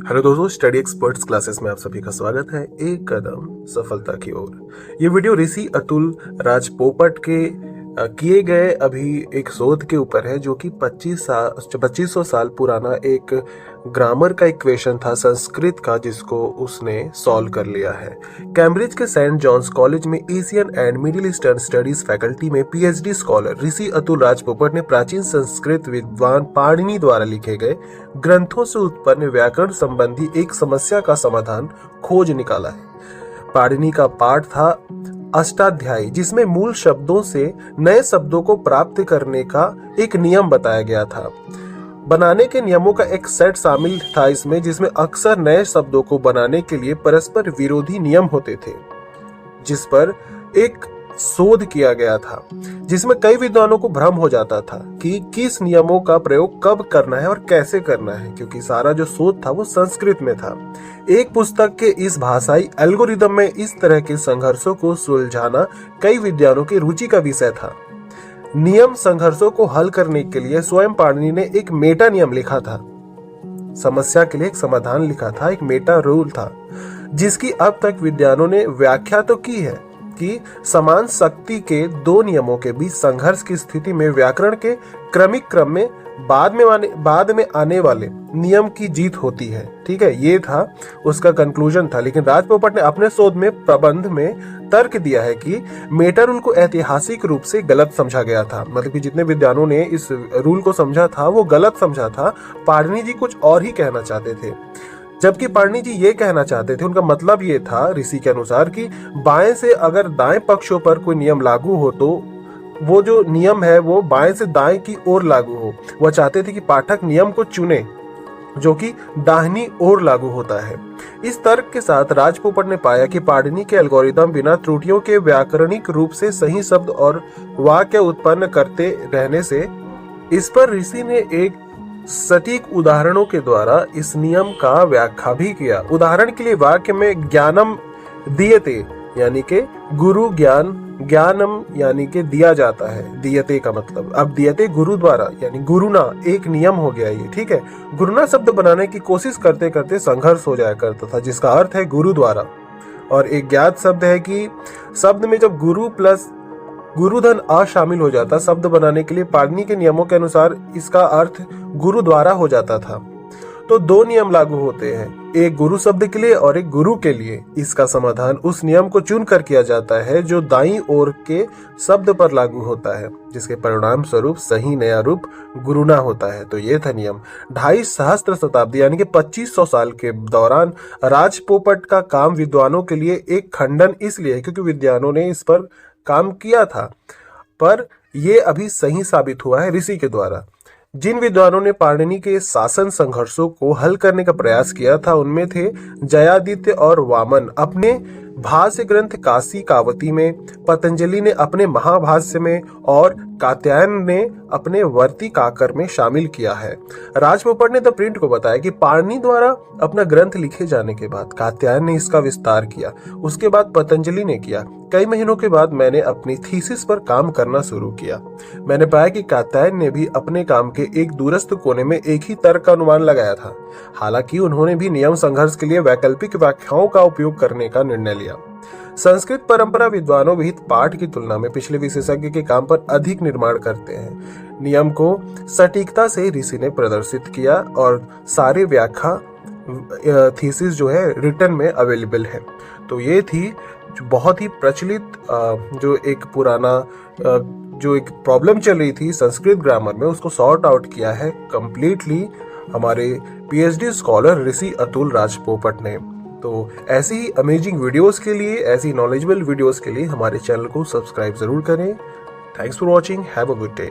Hello दोस्तों, study experts classes में आप सभी का स्वागत है। एक कदम सफलता की ओर। ये वीडियो ऋषि अतुल राज पोपट के किए गए अभी एक शोध के ऊपर है, जो कि 2500 साल पुराना एक ग्रामर का इक्वेशन था संस्कृत का, जिसको उसने सॉल्व कर लिया है। कैम्ब्रिज के सेंट जॉन्स कॉलेज में Asian and middle eastern studies faculty में पीएचडी स्कॉलर ऋषि अतुल राज पोपट ने प्राचीन संस्कृत विद्वान पाणिनि द्वारा लिखे गए ग्रंथों से उत्पन्न व्याकरण संबंधी एक समस्या का समाधान खोज निकाला है। पाणिनि का पाठ था अष्टाध्यायी, जिसमें मूल शब्दों से नए शब्दों को प्राप्त करने का एक नियम बताया गया था। बनाने के नियमों का एक सेट शामिल था इसमें, जिसमें अक्सर नए शब्दों को बनाने के लिए परस्पर विरोधी नियम होते थे, जिस पर एक शोध किया गया था, जिसमें कई विद्वानों को भ्रम हो जाता था कि किस नियमों का प्रयोग कब करना है और कैसे करना है, क्योंकि सारा जो शोध था वो संस्कृत में था। एक पुस्तक के इस भाषाई एल्गोरिदम में इस तरह के संघर्षों को सुलझाना कई विद्वानों की रुचि का विषय था। नियम संघर्षों को हल करने के लिए स्वयं पाणिनि ने एक मेटा नियम लिखा था। समस्या के लिए एक समाधान लिखा था, एक मेटा रूल था, जिसकी अब तक विद्वानों ने व्याख्या तो की है कि समान शक्ति के दो नियमों के बीच संघर्ष की स्थिति में व्याकरण के क्रमिक क्रम में बाद में आने वाले नियम की जीत होती है। ठीक है, ये था उसका कंक्लूजन था। लेकिन राज पोपट ने अपने शोध में प्रबंध में तर्क दिया है कि मेटा रूल को ऐतिहासिक रूप से गलत समझा गया था। मतलब कि जितने विद्वानों ने इस रूल को समझा था वो गलत समझा था। पाणिनि जी कुछ और ही कहना चाहते थे, जबकि पाणिनि जी ये कहना चाहते थे, उनका मतलब ये था ऋषि के अनुसार कि बाएं से अगर दाएं पक्षों पर कोई नियम लागू हो तो वो जो नियम है वो बाएं से दाएं की ओर लागू हो। वह चाहते थे कि पाठक नियम को चुने जो कि दाहिनी ओर लागू होता है। इस तर्क के साथ राज पोपट ने पाया कि पाणिनि के एल्गोरिदम बिना त्रुटियों के व्याकरणिक रूप से सही शब्द और वाक्य उत्पन्न करते रहने से, इस पर ऋषि ने एक सटीक उदाहरणों के द्वारा इस नियम का व्याख्या भी किया। उदाहरण के लिए वाक्य में ज्ञानम दीयते यानी कि गुरु ज्ञानम यानी कि दिया जाता है, दीयते का मतलब, अब दीयते गुरु द्वारा यानी गुरुना एक नियम हो गया ये। ठीक है, गुरुना शब्द बनाने की कोशिश करते करते संघर्ष हो जाया करता था, जिसका अर्थ है गुरु द्वारा। और एक ज्ञात शब्द है कि शब्द में जब गुरु प्लस गुरुधन अ शामिल हो जाता शब्द बनाने के लिए, पाणिनि के नियमों के अनुसार इसका अर्थ गुरु द्वारा हो जाता था। तो दो नियम लागू होते हैं, एक गुरु शब्द के लिए और एक गुरु के लिए। इसका समाधान उस नियम को चुनकर किया जाता है जो दाईं ओर के शब्द पर लागू होता है, जिसके परिणाम स्वरूप सही नया रूप गुरुना होता है। तो ये था नियम। 2.5 सहस्त्र शताब्दी यानी कि 2500 साल के दौरान राज पोपट का काम विद्वानों के लिए एक खंडन इसलिए है क्योंकि विद्वानों ने इस पर काम किया था, पर यह अभी सही साबित हुआ है ऋषि के द्वारा। जिन विद्वानों ने पाणिनि के शासन संघर्षों को हल करने का प्रयास किया था उनमें थे जयादित्य और वामन अपने भाष्य ग्रंथ काशी कावती में, पतंजलि ने अपने महाभाष्य में और कात्यायन ने अपने वर्ती काकर में शामिल किया है। राज पोपट ने द प्रिंट को बताया कि पाणिनि द्वारा अपना ग्रंथ लिखे जाने के बाद कात्यायन ने इसका विस्तार किया, उसके बाद पतंजलि ने किया। कई महीनों के बाद मैंने अपनी थीसिस पर काम करना शुरू किया। मैंने पाया कि कात्यायन ने भी अपने काम के एक दूरस्थ कोने में एक ही तर्क का अनुमान लगाया था। हालांकि उन्होंने भी नियम संघर्ष के लिए वैकल्पिक व्याख्याओं का उपयोग करने का निर्णय लिया। संस्कृत परंपरा विद्वानों विहित पाठ की तुलना में पिछले विशेषज्ञ के काम पर अधिक निर्माण करते हैं। नियम को सटीकता से ऋषि ने प्रदर्शित किया और सारे व्याख्या थीसिस जो है रिटर्न में अवेलेबल है। तो ये थी बहुत ही प्रचलित जो एक पुराना जो एक प्रॉब्लम चल रही थी संस्कृत ग्रामर में, उसको सॉर्ट आउट किया है कंप्लीटली हमारे पीएचडी स्कॉलर ऋषि अतुल राज पोपट ने। तो ऐसी ही अमेजिंग वीडियोस के लिए, ऐसी नॉलेजेबल वीडियोस के लिए हमारे चैनल को सब्सक्राइब जरूर करें। Thanks for watching, have a good day.